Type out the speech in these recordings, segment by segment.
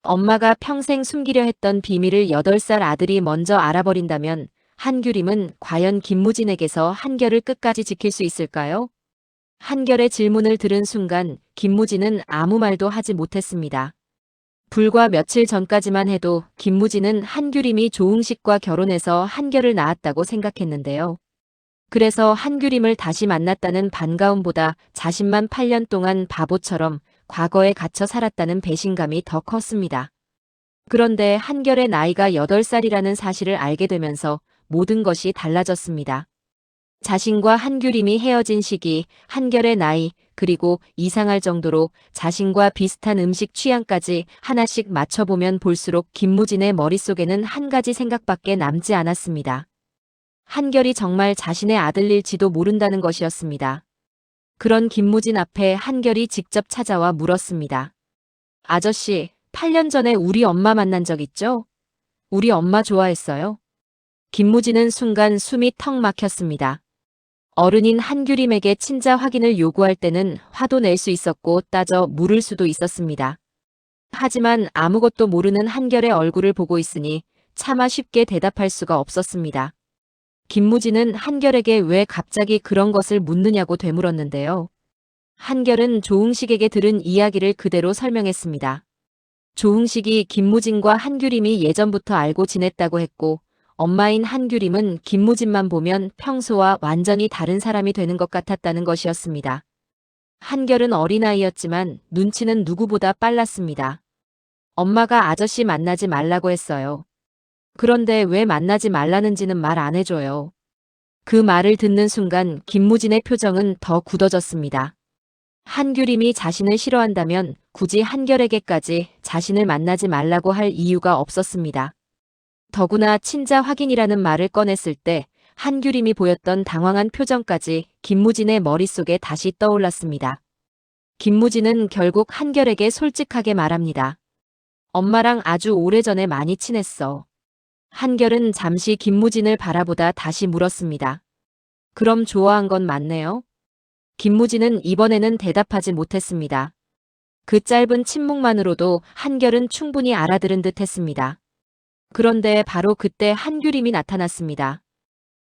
엄마가 평생 숨기려 했던 비밀을 8살 아들이 먼저 알아버린다면 한규림은 과연 김무진에게서 한결을 끝까지 지킬 수 있을까요? 한결의 질문을 들은 순간 김무진은 아무 말도 하지 못했습니다. 불과 며칠 전까지만 해도 김무진은 한규림이 조응식과 결혼해서 한결을 낳았다고 생각했는데요. 그래서 한규림을 다시 만났다는 반가움보다 자신만 8년 동안 바보처럼 과거에 갇혀 살았다는 배신감이 더 컸습니다. 그런데 한결의 나이가 8살이라는 사실을 알게 되면서 모든 것이 달라졌습니다. 자신과 한규림이 헤어진 시기, 한결의 나이, 그리고 이상할 정도로 자신과 비슷한 음식 취향까지 하나씩 맞춰보면 볼수록 김무진의 머릿속에는 한 가지 생각밖에 남지 않았습니다. 한결이 정말 자신의 아들일지도 모른다는 것이었습니다. 그런 김무진 앞에 한결이 직접 찾아와 물었습니다. 아저씨, 8년 전에 우리 엄마 만난 적 있죠? 우리 엄마 좋아했어요? 김무진은 순간 숨이 턱 막혔습니다. 어른인 한규림에게 친자 확인을 요구할 때는 화도 낼 수 있었고 따져 물을 수도 있었습니다. 하지만 아무것도 모르는 한결의 얼굴을 보고 있으니 차마 쉽게 대답할 수가 없었습니다. 김무진은 한결에게 왜 갑자기 그런 것을 묻느냐고 되물었는데요. 한결은 조응식에게 들은 이야기를 그대로 설명했습니다. 조응식이 김무진과 한규림이 예전부터 알고 지냈다고 했고 엄마인 한규림은 김무진만 보면 평소와 완전히 다른 사람이 되는 것 같았다는 것이었습니다. 한결은 어린아이였지만 눈치는 누구보다 빨랐습니다. 엄마가 아저씨 만나지 말라고 했어요. 그런데 왜 만나지 말라는지는 말 안 해줘요. 그 말을 듣는 순간 김무진의 표정은 더 굳어졌습니다. 한규림이 자신을 싫어한다면 굳이 한결에게까지 자신을 만나지 말라고 할 이유가 없었습니다. 더구나 친자 확인이라는 말을 꺼냈을 때 한규림이 보였던 당황한 표정까지 김무진의 머릿속에 다시 떠올랐습니다. 김무진은 결국 한결에게 솔직하게 말합니다. 엄마랑 아주 오래전에 많이 친했어. 한결은 잠시 김무진을 바라보다 다시 물었습니다. 그럼 좋아한 건 맞네요? 김무진은 이번에는 대답하지 못했습니다. 그 짧은 침묵만으로도 한결은 충분히 알아들은 듯 했습니다. 그런데 바로 그때 한규림이 나타났습니다.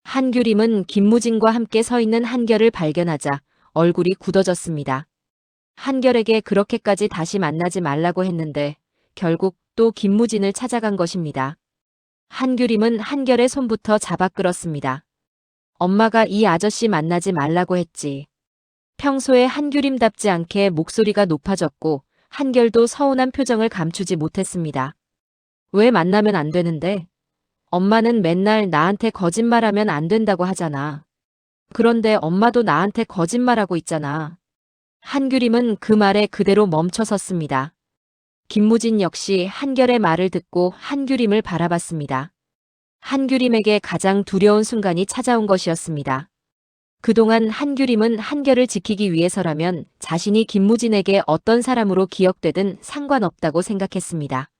한규림은 김무진과 함께 서 있는 한결을 발견하자 얼굴이 굳어졌습니다. 한결에게 그렇게까지 다시 만나지 말라고 했는데 결국 또 김무진을 찾아간 것입니다. 한규림은 한결의 손부터 잡아 끌었습니다. 엄마가 이 아저씨 만나지 말라고 했지. 평소에 한규림답지 않게 목소리가 높아졌고 한결도 서운한 표정을 감추지 못했습니다. 왜 만나면 안 되는데? 엄마는 맨날 나한테 거짓말하면 안 된다고 하잖아. 그런데 엄마도 나한테 거짓말하고 있잖아. 한규림은 그 말에 그대로 멈춰섰습니다. 김무진 역시 한결의 말을 듣고 한규림을 바라봤습니다. 한규림에게 가장 두려운 순간이 찾아온 것이었습니다. 그동안 한규림은 한결을 지키기 위해서라면 자신이 김무진에게 어떤 사람으로 기억되든 상관없다고 생각했습니다.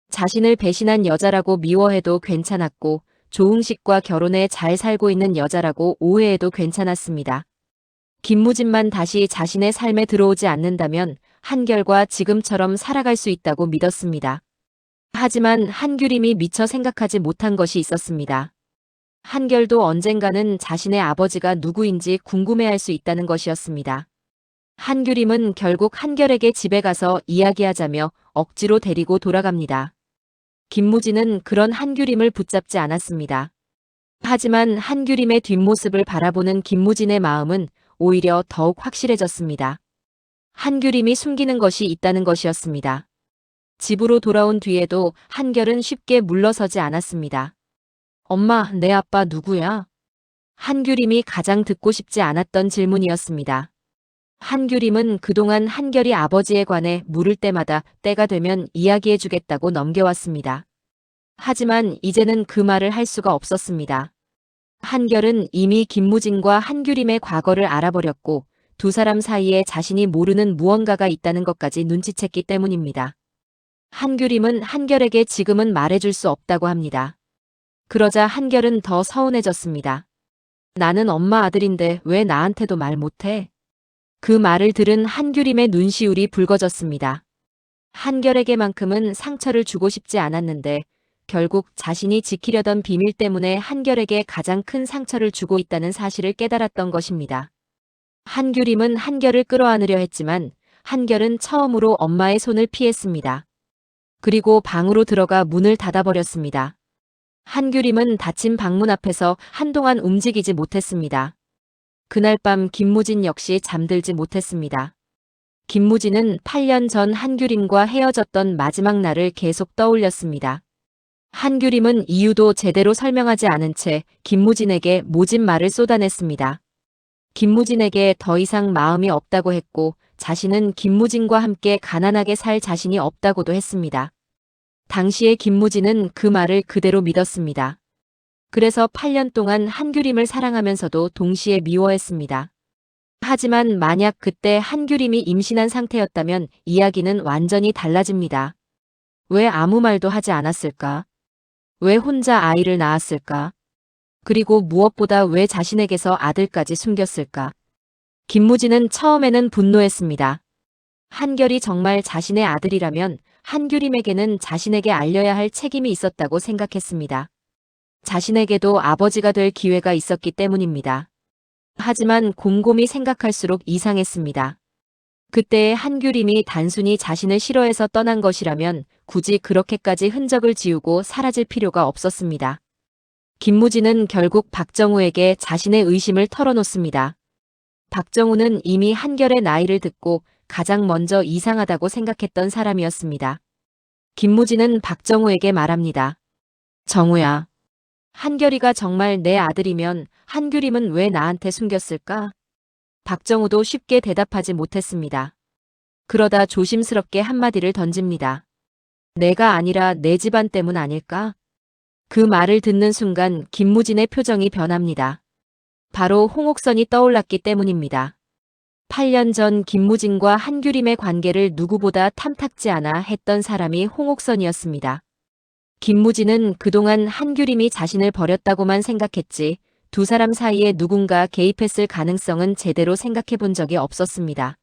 자신을 배신한 여자라고 미워해도 괜찮았고 조응식과 결혼해 잘 살고 있는 여자라고 오해해도 괜찮았습니다. 김무진만 다시 자신의 삶에 들어오지 않는다면 한결과 지금처럼 살아갈 수 있다고 믿었습니다. 하지만 한규림이 미처 생각하지 못한 것이 있었습니다. 한결도 언젠가는 자신의 아버지가 누구인지 궁금해할 수 있다는 것이었습니다. 한규림은 결국 한결에게 집에 가서 이야기하자며 억지로 데리고 돌아갑니다. 김무진은 그런 한규림을 붙잡지 않았습니다. 하지만 한규림의 뒷모습을 바라보는 김무진의 마음은 오히려 더욱 확실해졌습니다. 한규림이 숨기는 것이 있다는 것이었습니다. 집으로 돌아온 뒤에도 한결은 쉽게 물러서지 않았습니다. 엄마, 내 아빠 누구야? 한규림이 가장 듣고 싶지 않았던 질문이었습니다. 한규림은 그동안 한결이 아버지에 관해 물을 때마다 때가 되면 이야기해주겠다고 넘겨왔습니다. 하지만 이제는 그 말을 할 수가 없었습니다. 한결은 이미 김무진과 한규림의 과거를 알아버렸고 두 사람 사이에 자신이 모르는 무언가가 있다는 것까지 눈치챘기 때문입니다. 한규림은 한결에게 지금은 말해줄 수 없다고 합니다. 그러자 한결은 더 서운해졌습니다. 나는 엄마 아들인데 왜 나한테도 말 못해? 그 말을 들은 한규림의 눈시울이 붉어졌습니다. 한결에게만큼은 상처를 주고 싶지 않았는데 결국 자신이 지키려던 비밀 때문에 한결에게 가장 큰 상처를 주고 있다는 사실을 깨달았던 것입니다. 한규림은 한결을 끌어안으려 했지만 한결은 처음으로 엄마의 손을 피했습니다. 그리고 방으로 들어가 문을 닫아버렸습니다. 한규림은 닫힌 방문 앞에서 한동안 움직이지 못했습니다. 그날 밤 김무진 역시 잠들지 못했습니다. 김무진은 8년 전 한규림과 헤어졌던 마지막 날을 계속 떠올렸습니다. 한규림은 이유도 제대로 설명하지 않은 채 김무진에게 모진 말을 쏟아냈습니다. 김무진에게 더 이상 마음이 없다고 했고 자신은 김무진과 함께 가난하게 살 자신이 없다고도 했습니다. 당시에 김무진은 그 말을 그대로 믿었습니다. 그래서 8년 동안 한규림을 사랑하면서도 동시에 미워했습니다. 하지만 만약 그때 한규림이 임신한 상태였다면 이야기는 완전히 달라집니다. 왜 아무 말도 하지 않았을까? 왜 혼자 아이를 낳았을까? 그리고 무엇보다 왜 자신에게서 아들까지 숨겼을까? 김무진은 처음에는 분노했습니다. 한결이 정말 자신의 아들이라면 한규림에게는 자신에게 알려야 할 책임이 있었다고 생각했습니다. 자신에게도 아버지가 될 기회가 있었기 때문입니다. 하지만 곰곰이 생각할수록 이상했습니다. 그때의 한규림이 단순히 자신을 싫어해서 떠난 것이라면 굳이 그렇게까지 흔적을 지우고 사라질 필요가 없었습니다. 김무진은 결국 박정우에게 자신의 의심을 털어놓습니다. 박정우는 이미 한결의 나이를 듣고 가장 먼저 이상하다고 생각했던 사람이었습니다. 김무진은 박정우에게 말합니다. 정우야. 한결이가 정말 내 아들이면 한규림은 왜 나한테 숨겼을까? 박정우도 쉽게 대답하지 못했습니다. 그러다 조심스럽게 한마디를 던집니다. 내가 아니라 내 집안 때문 아닐까? 그 말을 듣는 순간 김무진의 표정이 변합니다. 바로 홍옥선이 떠올랐기 때문입니다. 8년 전 김무진과 한규림의 관계를 누구보다 탐탁지 않아 했던 사람이 홍옥선이었습니다. 김무진은 그동안 한규림이 자신을 버렸다고만 생각했지 두 사람 사이에 누군가 개입했을 가능성은 제대로 생각해 본 적이 없었습니다.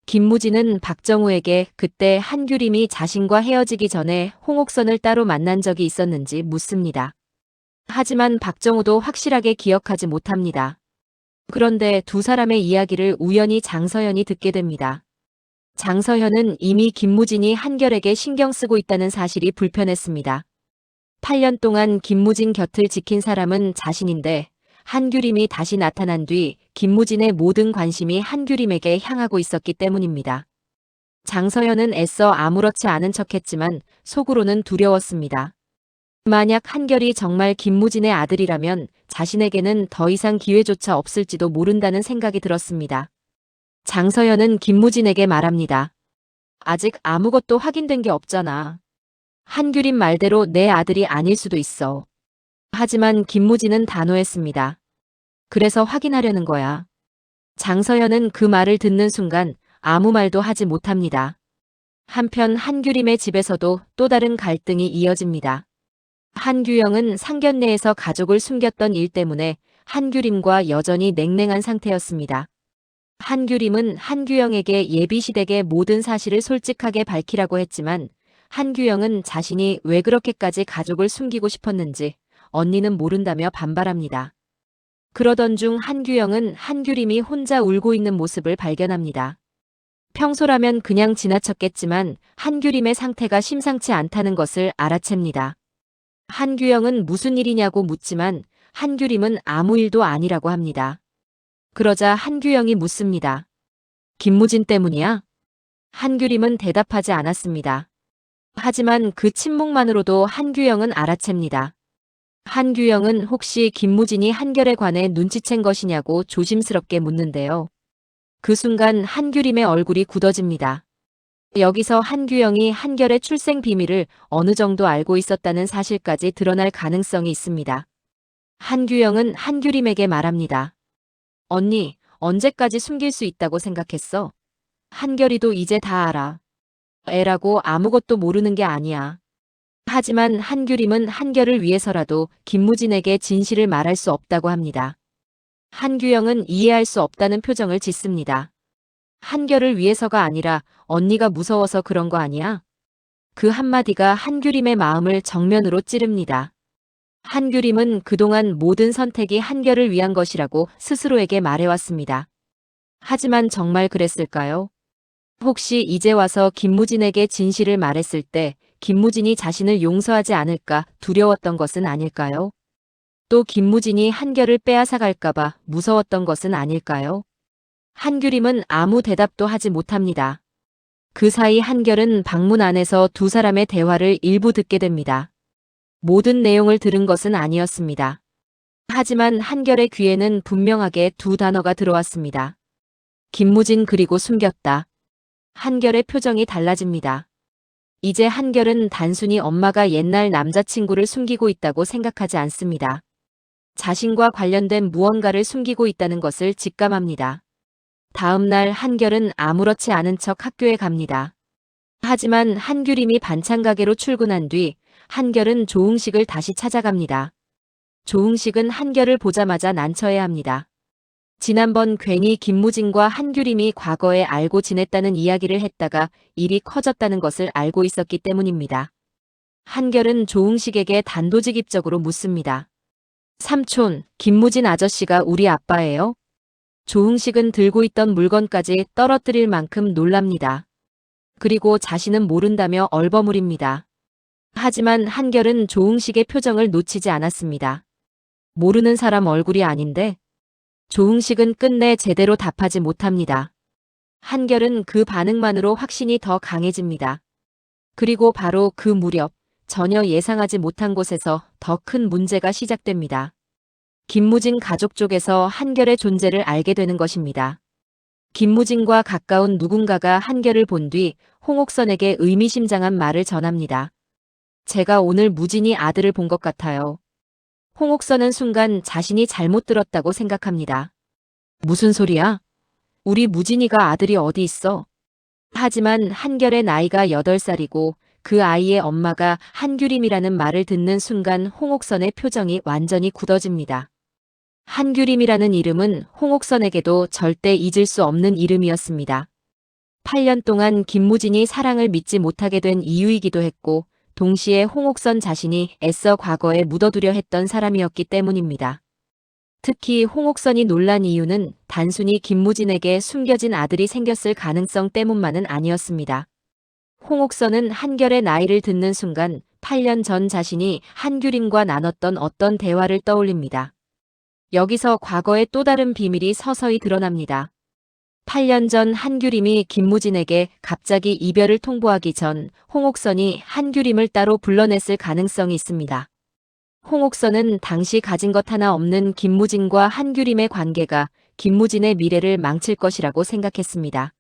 김무진은 박정우에게 그때 한규림이 자신과 헤어지기 전에 홍옥선을 따로 만난 적이 있었는지 묻습니다. 하지만 박정우도 확실하게 기억하지 못합니다. 그런데 두 사람의 이야기를 우연히 장서현이 듣게 됩니다. 장서현은 이미 김무진이 한결에게 신경 쓰고 있다는 사실이 불편했습니다. 8년 동안 김무진 곁을 지킨 사람은 자신인데 한규림이 다시 나타난 뒤 김무진의 모든 관심이 한규림에게 향하고 있었기 때문입니다. 장서현은 애써 아무렇지 않은 척했지만 속으로는 두려웠습니다. 만약 한결이 정말 김무진의 아들이라면 자신에게는 더 이상 기회조차 없을지도 모른다는 생각이 들었습니다. 장서현은 김무진에게 말합니다. 아직 아무것도 확인된 게 없잖아. 한규림 말대로 내 아들이 아닐 수도 있어. 하지만 김무진은 단호했습니다. 그래서 확인하려는 거야. 장서현은 그 말을 듣는 순간 아무 말도 하지 못합니다. 한편 한규림의 집에서도 또 다른 갈등이 이어집니다. 한규영은 상견례에서 가족을 숨겼던 일 때문에 한규림과 여전히 냉랭한 상태였습니다. 한규림은 한규영에게 예비시댁의 모든 사실을 솔직하게 밝히라고 했지만 한규영은 자신이 왜 그렇게까지 가족을 숨기고 싶었는지 언니는 모른다며 반발합니다. 그러던 중 한규영은 한규림이 혼자 울고 있는 모습을 발견합니다. 평소라면 그냥 지나쳤겠지만 한규림의 상태가 심상치 않다는 것을 알아챕니다. 한규영은 무슨 일이냐고 묻지만 한규림은 아무 일도 아니라고 합니다. 그러자 한규영이 묻습니다. 김무진 때문이야? 한규림은 대답하지 않았습니다. 하지만 그 침묵만으로도 한규영은 알아챕니다. 한규영은 혹시 김무진이 한결에 관해 눈치챈 것이냐고 조심스럽게 묻는데요. 그 순간 한규림의 얼굴이 굳어집니다. 여기서 한규영이 한결의 출생 비밀을 어느 정도 알고 있었다는 사실까지 드러날 가능성이 있습니다. 한규영은 한규림에게 말합니다. 언니, 언제까지 숨길 수 있다고 생각했어? 한결이도 이제 다 알아. 애라고 아무것도 모르는 게 아니야. 하지만 한규림은 한결을 위해서라도 김무진에게 진실을 말할 수 없다고 합니다. 한규영은 이해할 수 없다는 표정을 짓습니다. 한결을 위해서가 아니라 언니가 무서워서 그런 거 아니야? 그 한마디가 한규림의 마음을 정면으로 찌릅니다. 한규림은 그동안 모든 선택이 한결을 위한 것이라고 스스로에게 말해왔습니다. 하지만 정말 그랬을까요? 혹시 이제 와서 김무진에게 진실을 말했을 때 김무진이 자신을 용서하지 않을까 두려웠던 것은 아닐까요? 또 김무진이 한결을 빼앗아갈까봐 무서웠던 것은 아닐까요? 한규림은 아무 대답도 하지 못합니다. 그 사이 한결은 방문 안에서 두 사람의 대화를 일부 듣게 됩니다. 모든 내용을 들은 것은 아니었습니다. 하지만 한결의 귀에는 분명하게 두 단어가 들어왔습니다. 김무진 그리고 숨겼다. 한결의 표정이 달라집니다. 이제 한결은 단순히 엄마가 옛날 남자친구를 숨기고 있다고 생각하지 않습니다. 자신과 관련된 무언가를 숨기고 있다는 것을 직감합니다. 다음 날 한결은 아무렇지 않은 척 학교에 갑니다. 하지만 한규림이 반찬 가게로 출근한 뒤 한결은 조응식을 다시 찾아갑니다. 조응식은 한결을 보자마자 난처해합니다. 지난번 괜히 김무진과 한규림이 과거에 알고 지냈다는 이야기를 했다가 일이 커졌다는 것을 알고 있었기 때문입니다. 한결은 조응식에게 단도직입적으로 묻습니다. 삼촌, 김무진 아저씨가 우리 아빠예요? 조응식은 들고 있던 물건까지 떨어뜨릴 만큼 놀랍니다. 그리고 자신은 모른다며 얼버무립니다. 하지만 한결은 조응식의 표정을 놓치지 않았습니다. 모르는 사람 얼굴이 아닌데? 조응식은 끝내 제대로 답하지 못합니다. 한결은 그 반응만으로 확신이 더 강해집니다. 그리고 바로 그 무렵 전혀 예상하지 못한 곳에서 더 큰 문제가 시작됩니다. 김무진 가족 쪽에서 한결의 존재를 알게 되는 것입니다. 김무진과 가까운 누군가가 한결을 본 뒤 홍옥선에게 의미심장한 말을 전합니다. 제가 오늘 무진이 아들을 본 것 같아요. 홍옥선은 순간 자신이 잘못 들었다고 생각합니다. 무슨 소리야? 우리 무진이가 아들이 어디 있어? 하지만 한결의 나이가 8살이고 그 아이의 엄마가 한규림이라는 말을 듣는 순간 홍옥선의 표정이 완전히 굳어집니다. 한규림이라는 이름은 홍옥선에게도 절대 잊을 수 없는 이름이었습니다. 8년 동안 김무진이 사랑을 믿지 못하게 된 이유이기도 했고 동시에 홍옥선 자신이 애써 과거에 묻어두려 했던 사람이었기 때문입니다. 특히 홍옥선이 놀란 이유는 단순히 김무진에게 숨겨진 아들이 생겼을 가능성 때문만은 아니었습니다. 홍옥선은 한결의 나이를 듣는 순간 8년 전 자신이 한규림과 나눴던 어떤 대화를 떠올립니다. 여기서 과거의 또 다른 비밀이 서서히 드러납니다. 8년 전 한규림이 김무진에게 갑자기 이별을 통보하기 전 홍옥선이 한규림을 따로 불러냈을 가능성이 있습니다. 홍옥선은 당시 가진 것 하나 없는 김무진과 한규림의 관계가 김무진의 미래를 망칠 것이라고 생각했습니다.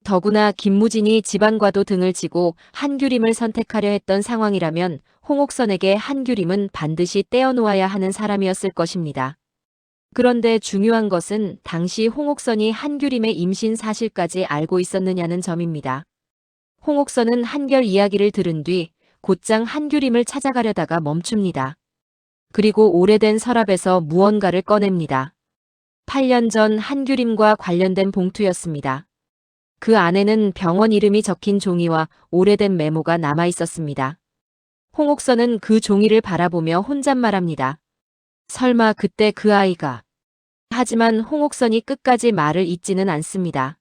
더구나 김무진이 집안과도 등을 지고 한규림을 선택하려 했던 상황이라면 홍옥선에게 한규림은 반드시 떼어놓아야 하는 사람이었을 것입니다. 그런데 중요한 것은 당시 홍옥선이 한규림의 임신 사실까지 알고 있었느냐는 점입니다. 홍옥선은 한결 이야기를 들은 뒤 곧장 한규림을 찾아가려다가 멈춥니다. 그리고 오래된 서랍에서 무언가를 꺼냅니다. 8년 전 한규림과 관련된 봉투였습니다. 그 안에는 병원 이름이 적힌 종이와 오래된 메모가 남아 있었습니다. 홍옥선은 그 종이를 바라보며 혼잣말합니다. 설마 그때 그 아이가. 하지만 홍옥선이 끝까지 말을 잇지는 않습니다.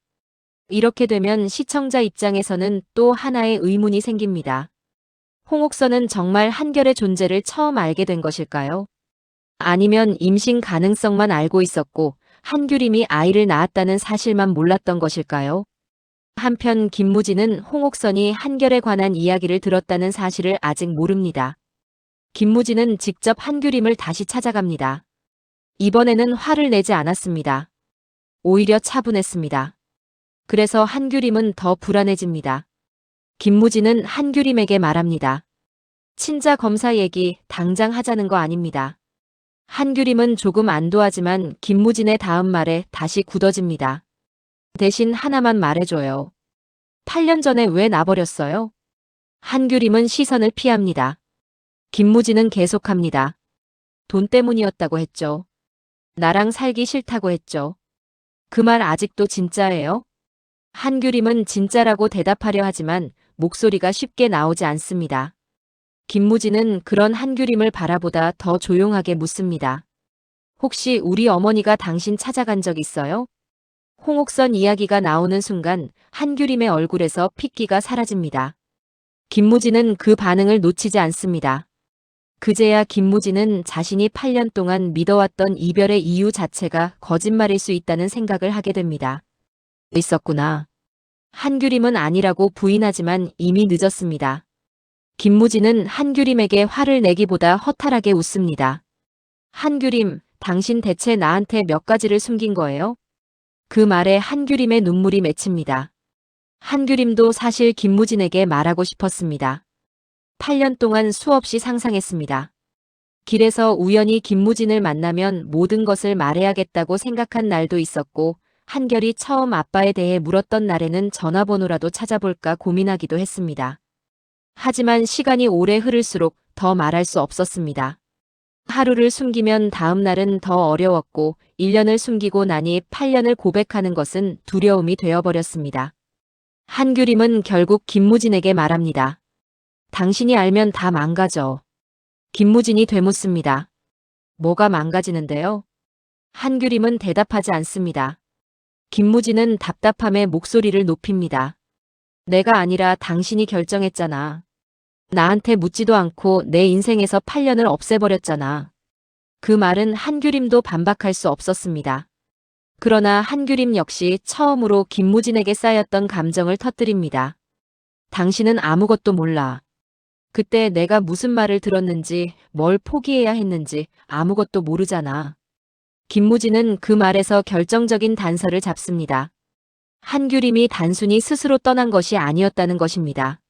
이렇게 되면 시청자 입장에서는 또 하나의 의문이 생깁니다. 홍옥선은 정말 한결의 존재를 처음 알게 된 것일까요? 아니면 임신 가능성만 알고 있었고 한규림이 아이를 낳았다는 사실만 몰랐던 것일까요? 한편 김무진은 홍옥선이 한결에 관한 이야기를 들었다는 사실을 아직 모릅니다. 김무진은 직접 한규림을 다시 찾아갑니다. 이번에는 화를 내지 않았습니다. 오히려 차분했습니다. 그래서 한규림은 더 불안해집니다. 김무진은 한규림에게 말합니다. 친자 검사 얘기 당장 하자는 거 아닙니다. 한규림은 조금 안도하지만 김무진의 다음 말에 다시 굳어집니다. 대신 하나만 말해줘요. 8년 전에 왜 나버렸어요? 한규림은 시선을 피합니다. 김무진은 계속합니다. 돈 때문이었다고 했죠. 나랑 살기 싫다고 했죠. 그 말 아직도 진짜예요? 한규림은 진짜라고 대답하려 하지만 목소리가 쉽게 나오지 않습니다. 김무진은 그런 한규림을 바라보다 더 조용하게 묻습니다. 혹시 우리 어머니가 당신 찾아간 적 있어요? 홍옥선 이야기가 나오는 순간 한규림의 얼굴에서 핏기가 사라집니다. 김무진은 그 반응을 놓치지 않습니다. 그제야 김무진은 자신이 8년 동안 믿어왔던 이별의 이유 자체가 거짓말일 수 있다는 생각을 하게 됩니다. 있었구나. 한규림은 아니라고 부인하지만 이미 늦었습니다. 김무진은 한규림에게 화를 내기보다 허탈하게 웃습니다. 한규림, 당신 대체 나한테 몇 가지를 숨긴 거예요? 그 말에 한규림의 눈물이 맺힙니다. 한규림도 사실 김무진에게 말하고 싶었습니다. 8년 동안 수없이 상상했습니다. 길에서 우연히 김무진을 만나면 모든 것을 말해야겠다고 생각한 날도 있었고, 한결이 처음 아빠에 대해 물었던 날에는 전화번호라도 찾아볼까 고민하기도 했습니다. 하지만 시간이 오래 흐를수록 더 말할 수 없었습니다. 하루를 숨기면 다음 날은 더 어려웠고 1년을 숨기고 나니 8년을 고백하는 것은 두려움이 되어버렸습니다. 한규림은 결국 김무진에게 말합니다. 당신이 알면 다 망가져. 김무진이 되묻습니다. 뭐가 망가지는데요? 한규림은 대답하지 않습니다. 김무진은 답답함에 목소리를 높입니다. 내가 아니라 당신이 결정했잖아. 나한테 묻지도 않고 내 인생에서 8년을 없애버렸잖아. 그 말은 한규림도 반박할 수 없었습니다. 그러나 한규림 역시 처음으로 김무진에게 쌓였던 감정을 터뜨립니다. 당신은 아무것도 몰라. 그때 내가 무슨 말을 들었는지, 뭘 포기해야 했는지 아무것도 모르잖아. 김무진은 그 말에서 결정적인 단서를 잡습니다. 한규림이 단순히 스스로 떠난 것이 아니었다는 것입니다.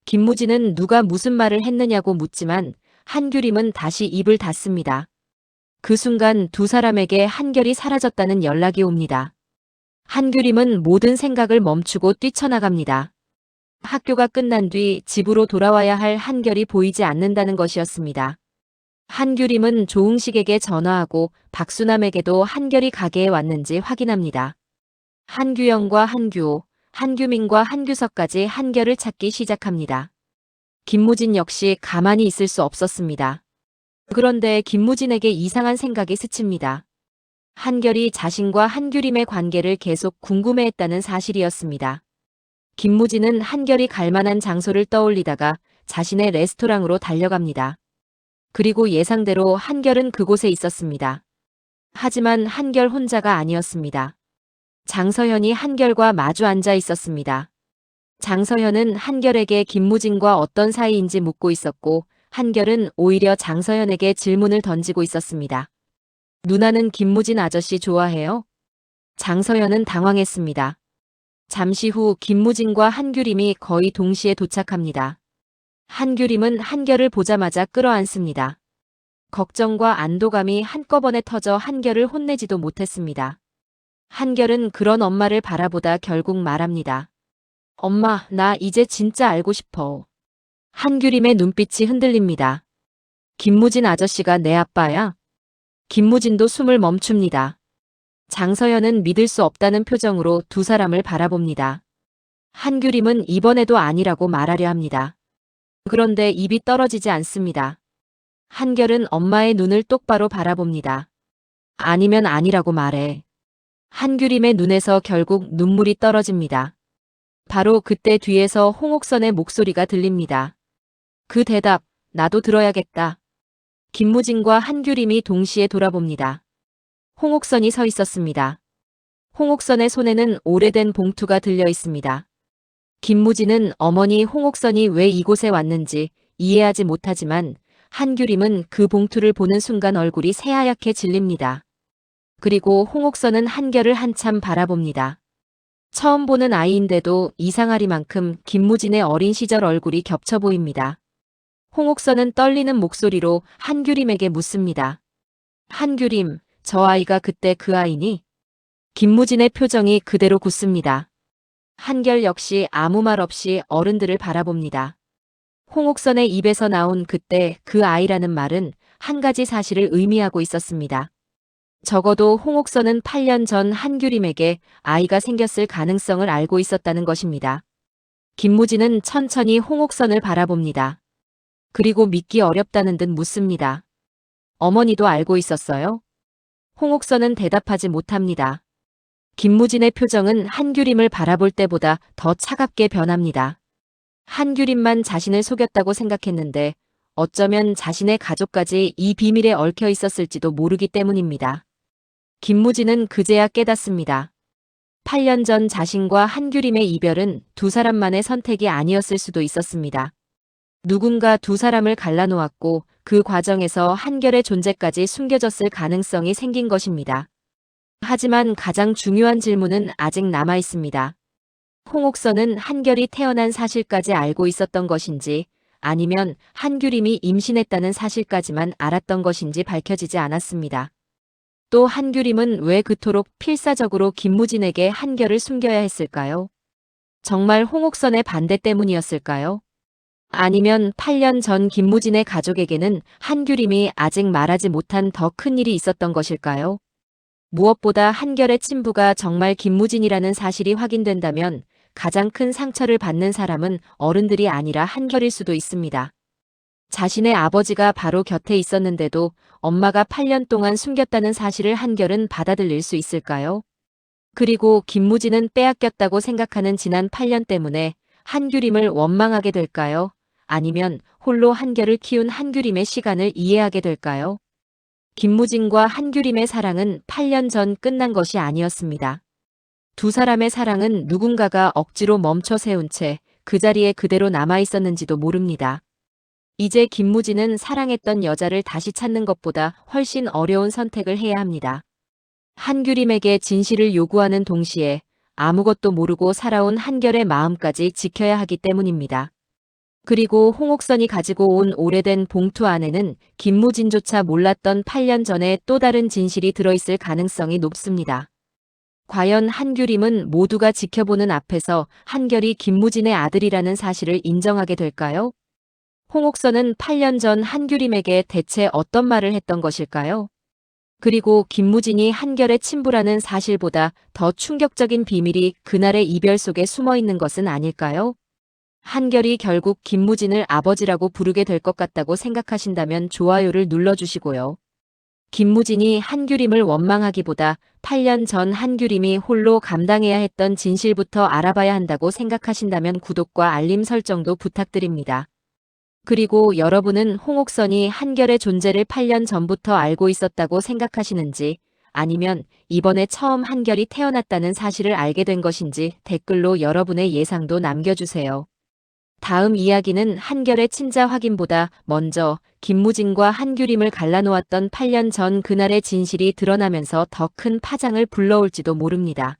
김무진은 누가 무슨 말을 했느냐고 묻지만 한규림은 다시 입을 닫습니다. 그 순간 두 사람에게 한결이 사라졌다는 연락이 옵니다. 한규림은 모든 생각을 멈추고 뛰쳐나갑니다. 학교가 끝난 뒤 집으로 돌아와야 할 한결이 보이지 않는다는 것이었습니다. 한규림은 조응식에게 전화하고 박수남에게도 한결이 가게에 왔는지 확인합니다. 한규영과 한규호, 한규민과 한규석까지 한결을 찾기 시작합니다. 김무진 역시 가만히 있을 수 없었습니다. 그런데 김무진에게 이상한 생각이 스칩니다. 한결이 자신과 한규림의 관계를 계속 궁금해했다는 사실이었습니다. 김무진은 한결이 갈 만한 장소를 떠올리다가 자신의 레스토랑으로 달려갑니다. 그리고 예상대로 한결은 그곳에 있었습니다. 하지만 한결 혼자가 아니었습니다. 장서현이 한결과 마주 앉아 있었습니다. 장서현은 한결에게 김무진과 어떤 사이인지 묻고 있었고 한결은 오히려 장서현에게 질문을 던지고 있었습니다. 누나는 김무진 아저씨 좋아해요? 장서현은 당황했습니다. 잠시 후 김무진과 한규림이 거의 동시에 도착합니다. 한규림은 한결을 보자마자 끌어안습니다. 걱정과 안도감이 한꺼번에 터져 한결을 혼내지도 못했습니다. 한결은 그런 엄마를 바라보다 결국 말합니다. 엄마, 나 이제 진짜 알고 싶어. 한규림의 눈빛이 흔들립니다. 김무진 아저씨가 내 아빠야? 김무진도 숨을 멈춥니다. 장서현은 믿을 수 없다는 표정으로 두 사람을 바라봅니다. 한규림은 이번에도 아니라고 말하려 합니다. 그런데 입이 떨어지지 않습니다. 한결은 엄마의 눈을 똑바로 바라봅니다. 아니면 아니라고 말해. 한규림의 눈에서 결국 눈물이 떨어집니다. 바로 그때 뒤에서 홍옥선의 목소리가 들립니다. 그 대답, 나도 들어야겠다. 김무진과 한규림이 동시에 돌아봅니다. 홍옥선이 서 있었습니다. 홍옥선의 손에는 오래된 봉투가 들려 있습니다. 김무진은 어머니 홍옥선이 왜 이곳에 왔는지 이해하지 못하지만 한규림은 그 봉투를 보는 순간 얼굴이 새하얗게 질립니다. 그리고 홍옥선은 한결을 한참 바라봅니다. 처음 보는 아이인데도 이상하리만큼 김무진의 어린 시절 얼굴이 겹쳐 보입니다. 홍옥선은 떨리는 목소리로 한규림에게 묻습니다. 한규림, 저 아이가 그때 그 아이니? 김무진의 표정이 그대로 굳습니다. 한결 역시 아무 말 없이 어른들을 바라봅니다. 홍옥선의 입에서 나온 그때 그 아이라는 말은 한 가지 사실을 의미하고 있었습니다. 적어도 홍옥선은 8년 전 한규림에게 아이가 생겼을 가능성을 알고 있었다는 것입니다. 김무진은 천천히 홍옥선을 바라봅니다. 그리고 믿기 어렵다는 듯 묻습니다. 어머니도 알고 있었어요? 홍옥선은 대답하지 못합니다. 김무진의 표정은 한규림을 바라볼 때보다 더 차갑게 변합니다. 한규림만 자신을 속였다고 생각했는데 어쩌면 자신의 가족까지 이 비밀에 얽혀 있었을지도 모르기 때문입니다. 김무진은 그제야 깨닫습니다. 8년 전 자신과 한규림의 이별은 두 사람만의 선택이 아니었을 수도 있었습니다. 누군가 두 사람을 갈라놓았고 그 과정에서 한결의 존재까지 숨겨졌을 가능성이 생긴 것입니다. 하지만 가장 중요한 질문은 아직 남아 있습니다. 홍옥선은 한결이 태어난 사실까지 알고 있었던 것인지 아니면 한규림이 임신했다는 사실까지만 알았던 것인지 밝혀지지 않았습니다. 또 한규림은 왜 그토록 필사적으로 김무진에게 한결을 숨겨야 했을까요? 정말 홍옥선의 반대 때문이었을까요? 아니면 8년 전 김무진의 가족에게는 한규림이 아직 말하지 못한 더 큰 일이 있었던 것일까요? 무엇보다 한결의 친부가 정말 김무진이라는 사실이 확인된다면 가장 큰 상처를 받는 사람은 어른들이 아니라 한결일 수도 있습니다. 자신의 아버지가 바로 곁에 있었는데도 엄마가 8년 동안 숨겼다는 사실을 한결은 받아들일 수 있을까요? 그리고 김무진은 빼앗겼다고 생각하는 지난 8년 때문에 한규림을 원망하게 될까요? 아니면 홀로 한결을 키운 한규림의 시간을 이해하게 될까요? 김무진과 한규림의 사랑은 8년 전 끝난 것이 아니었습니다. 두 사람의 사랑은 누군가가 억지로 멈춰 세운 채 그 자리에 그대로 남아 있었는지도 모릅니다. 이제 김무진은 사랑했던 여자를 다시 찾는 것보다 훨씬 어려운 선택을 해야 합니다. 한규림에게 진실을 요구하는 동시에 아무것도 모르고 살아온 한결의 마음까지 지켜야 하기 때문입니다. 그리고 홍옥선이 가지고 온 오래된 봉투 안에는 김무진조차 몰랐던 8년 전의 또 다른 진실이 들어있을 가능성이 높습니다. 과연 한규림은 모두가 지켜보는 앞에서 한결이 김무진의 아들이라는 사실을 인정하게 될까요? 홍옥선은 8년 전 한규림에게 대체 어떤 말을 했던 것일까요? 그리고 김무진이 한결의 친부라는 사실보다 더 충격적인 비밀이 그날의 이별 속에 숨어 있는 것은 아닐까요? 한결이 결국 김무진을 아버지라고 부르게 될 것 같다고 생각하신다면 좋아요를 눌러주시고요. 김무진이 한규림을 원망하기보다 8년 전 한규림이 홀로 감당해야 했던 진실부터 알아봐야 한다고 생각하신다면 구독과 알림 설정도 부탁드립니다. 그리고 여러분은 홍옥선이 한결의 존재를 8년 전부터 알고 있었다고 생각하시는지 아니면 이번에 처음 한결이 태어났다는 사실을 알게 된 것인지 댓글로 여러분의 예상도 남겨주세요. 다음 이야기는 한결의 친자 확인보다 먼저 김무진과 한규림을 갈라놓았던 8년 전 그날의 진실이 드러나면서 더 큰 파장을 불러올지도 모릅니다.